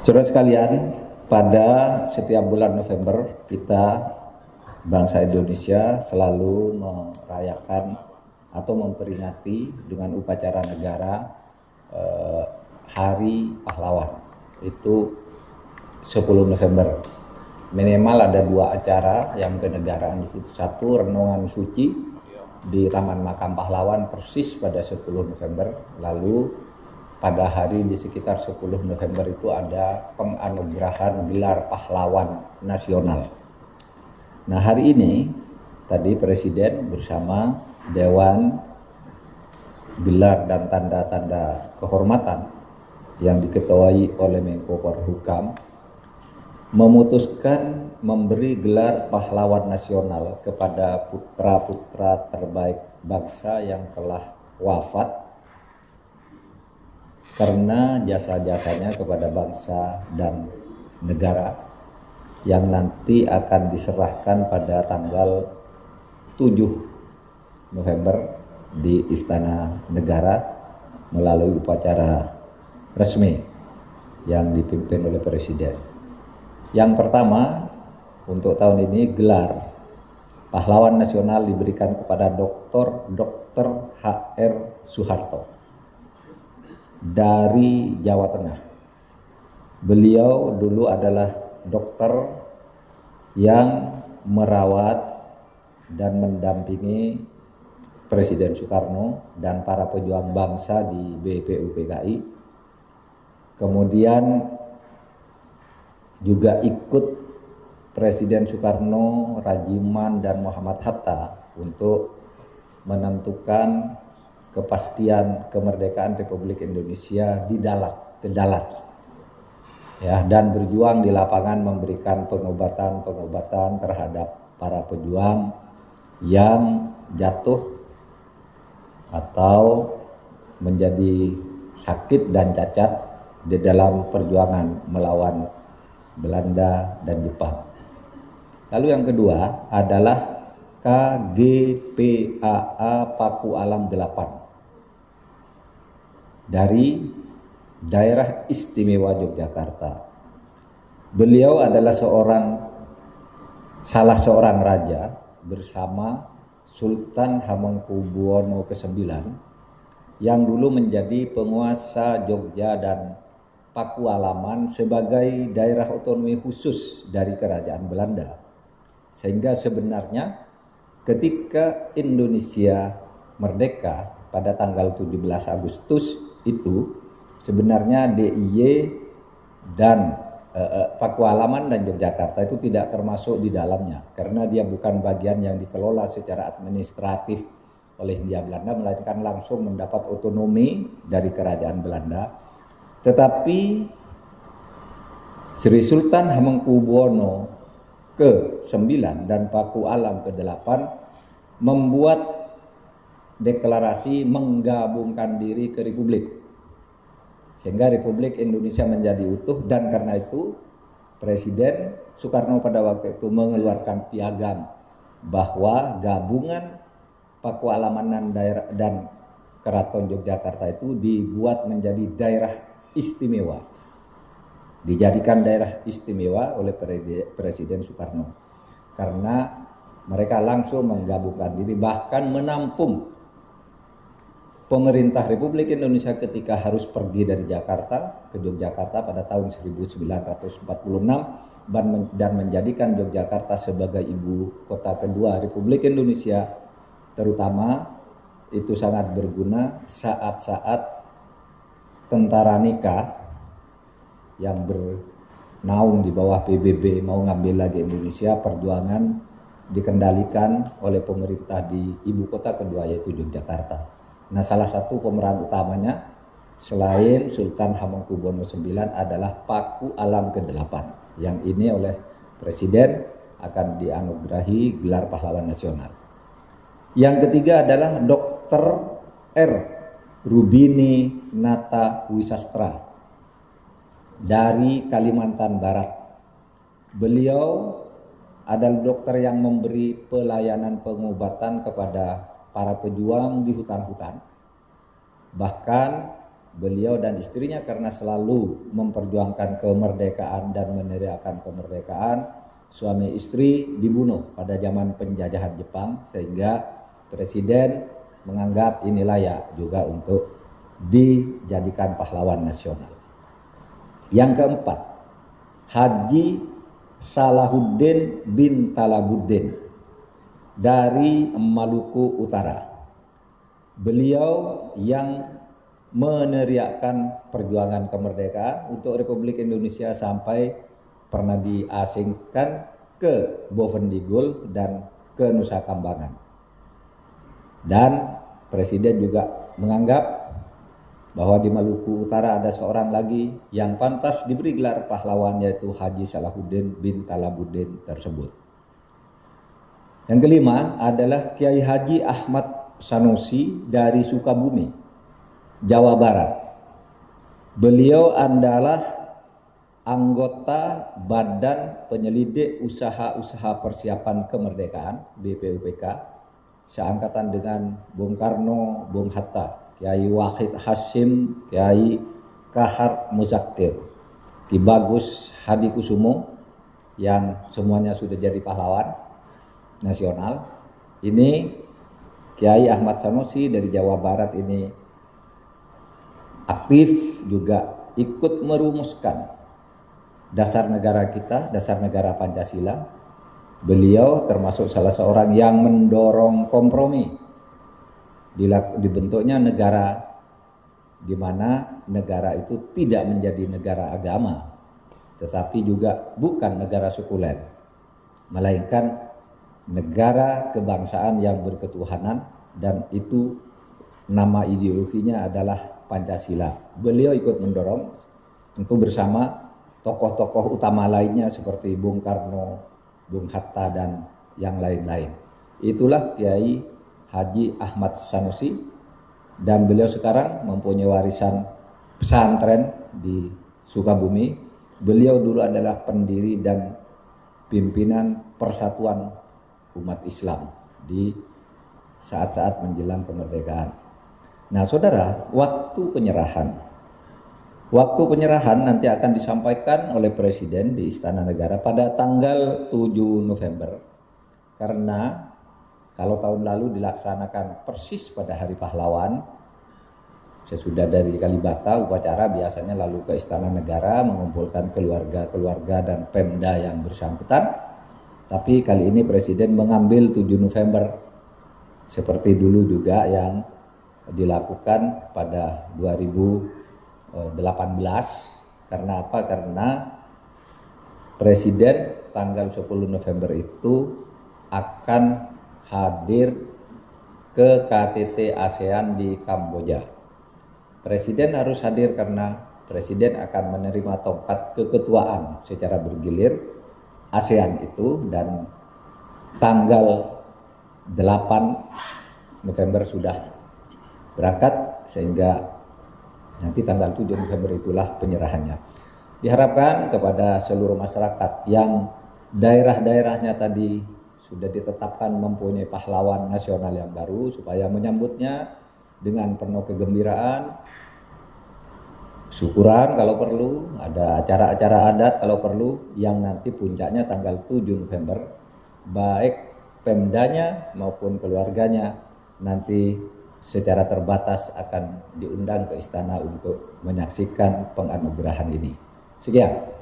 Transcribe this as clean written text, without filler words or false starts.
Saudara sekalian, pada setiap bulan November kita bangsa Indonesia selalu merayakan atau memperingati dengan upacara negara Hari Pahlawan. Itu 10 November. Minimal ada 2 acara yang kenegaraan di situ. Satu, renungan suci di Taman Makam Pahlawan persis pada 10 November. Lalu pada hari di sekitar 10 November itu ada penganugerahan gelar pahlawan nasional. Nah, hari ini tadi Presiden bersama Dewan Gelar dan Tanda-Tanda Kehormatan yang diketuai oleh Menko Polhukam memutuskan memberi gelar pahlawan nasional kepada putra-putra terbaik bangsa yang telah wafat karena jasa-jasanya kepada bangsa dan negara yang nanti akan diserahkan pada tanggal 7 November di Istana Negara melalui upacara resmi yang dipimpin oleh Presiden. Yang pertama, untuk tahun ini gelar pahlawan nasional diberikan kepada Dr. H.R. Soeharto dari Jawa Tengah. Beliau dulu adalah dokter yang merawat dan mendampingi Presiden Soekarno dan para pejuang bangsa di BPUPKI. Kemudian juga ikut Presiden Soekarno, Rajiman, dan Muhammad Hatta untuk menentukan kepastian kemerdekaan Republik Indonesia di Dalat, ya, dan berjuang di lapangan memberikan pengobatan terhadap para pejuang yang jatuh atau menjadi sakit dan cacat di dalam perjuangan melawan Belanda dan Jepang. Lalu yang kedua adalah KGPAA Paku Alam 8 dari Daerah Istimewa Yogyakarta. Beliau adalah salah seorang raja bersama Sultan Hamengkubuwono ke-9 yang dulu menjadi penguasa Jogja dan Pakualaman sebagai daerah otonomi khusus dari Kerajaan Belanda. Sehingga sebenarnya ketika Indonesia merdeka pada tanggal 17 Agustus itu sebenarnya DIY dan Pakualaman dan Yogyakarta itu tidak termasuk di dalamnya karena dia bukan bagian yang dikelola secara administratif oleh Hindia Belanda, melainkan langsung mendapat otonomi dari Kerajaan Belanda. Tetapi Sri Sultan Hamengkubuwono ke-9 dan Paku Alam ke-8 membuat deklarasi menggabungkan diri ke Republik, sehingga Republik Indonesia menjadi utuh. Dan karena itu Presiden Soekarno pada waktu itu mengeluarkan piagam bahwa gabungan Pakualaman dan Keraton Yogyakarta itu dibuat menjadi daerah istimewa, dijadikan daerah istimewa oleh Presiden Soekarno karena mereka langsung menggabungkan diri, bahkan menampung pemerintah Republik Indonesia ketika harus pergi dari Jakarta ke Yogyakarta pada tahun 1946 dan menjadikan Yogyakarta sebagai ibu kota kedua Republik Indonesia. Terutama itu sangat berguna saat-saat tentara nikah yang bernaung di bawah PBB mau ngambil lagi Indonesia. Perjuangan dikendalikan oleh pemerintah di ibu kota kedua yaitu Yogyakarta. Nah, salah satu pemeran utamanya selain Sultan Hamengkubuwono IX adalah Paku Alam ke-8 yang ini oleh Presiden akan dianugerahi gelar pahlawan nasional. Yang ketiga adalah Dr. R. Rubini Nata Wisastra dari Kalimantan Barat. Beliau adalah dokter yang memberi pelayanan pengobatan kepada para pejuang di hutan-hutan. Bahkan beliau dan istrinya karena selalu memperjuangkan kemerdekaan dan meneriakan kemerdekaan, suami istri dibunuh pada zaman penjajahan Jepang, sehingga Presiden menganggap ini layak juga untuk dijadikan pahlawan nasional. Yang keempat, Haji Salahuddin bin Talabuddin dari Maluku Utara. Beliau yang meneriakkan perjuangan kemerdekaan untuk Republik Indonesia sampai pernah diasingkan ke Bovendigul dan ke Nusa Kambangan. Dan Presiden juga menganggap bahwa di Maluku Utara ada seorang lagi yang pantas diberi gelar pahlawan, yaitu Haji Salahuddin bin Talabuddin tersebut. Yang kelima adalah Kiai Haji Ahmad Sanusi dari Sukabumi, Jawa Barat. Beliau adalah anggota Badan Penyelidik Usaha-Usaha Persiapan Kemerdekaan (BPUPK), seangkatan dengan Bung Karno, Bung Hatta, Kiai Wahid Hasyim, Kiai Kahar Muzakir, Ki Bagus Hadikusumo, yang semuanya sudah jadi pahlawan nasional. Ini Kiai Ahmad Sanusi dari Jawa Barat ini aktif juga ikut merumuskan dasar negara kita, dasar negara Pancasila. Beliau termasuk salah seorang yang mendorong kompromi dibentuknya negara di mana negara itu tidak menjadi negara agama, tetapi juga bukan negara sekuler, melainkan negara kebangsaan yang berketuhanan, dan itu nama ideologinya adalah Pancasila. Beliau ikut mendorong tentu bersama tokoh-tokoh utama lainnya seperti Bung Karno, Bung Hatta, dan yang lain-lain. Itulah Kiai Haji Ahmad Sanusi, dan beliau sekarang mempunyai warisan pesantren di Sukabumi. Beliau dulu adalah pendiri dan pimpinan Persatuan Umat Islam di saat-saat menjelang kemerdekaan. Nah, saudara, waktu penyerahan nanti akan disampaikan oleh Presiden di Istana Negara pada tanggal 7 November. Karena kalau tahun lalu dilaksanakan persis pada Hari Pahlawan, sesudah dari Kalibata upacara biasanya lalu ke Istana Negara mengumpulkan keluarga-keluarga dan Pemda yang bersangkutan. Tapi kali ini Presiden mengambil 7 November seperti dulu juga yang dilakukan pada 2018. Karena apa? Karena Presiden tanggal 10 November itu akan hadir ke KTT ASEAN di Kamboja. Presiden harus hadir karena Presiden akan menerima tongkat keketuaan secara bergilir ASEAN itu, dan tanggal 8 November sudah berangkat, sehingga nanti tanggal 7 November itulah penyerahannya. Diharapkan kepada seluruh masyarakat yang daerah-daerahnya tadi sudah ditetapkan mempunyai pahlawan nasional yang baru, supaya menyambutnya dengan penuh kegembiraan, syukuran kalau perlu, ada acara-acara adat kalau perlu, yang nanti puncaknya tanggal 7 November, baik Pemdanya maupun keluarganya nanti secara terbatas akan diundang ke istana untuk menyaksikan penganugerahan ini. Sekian.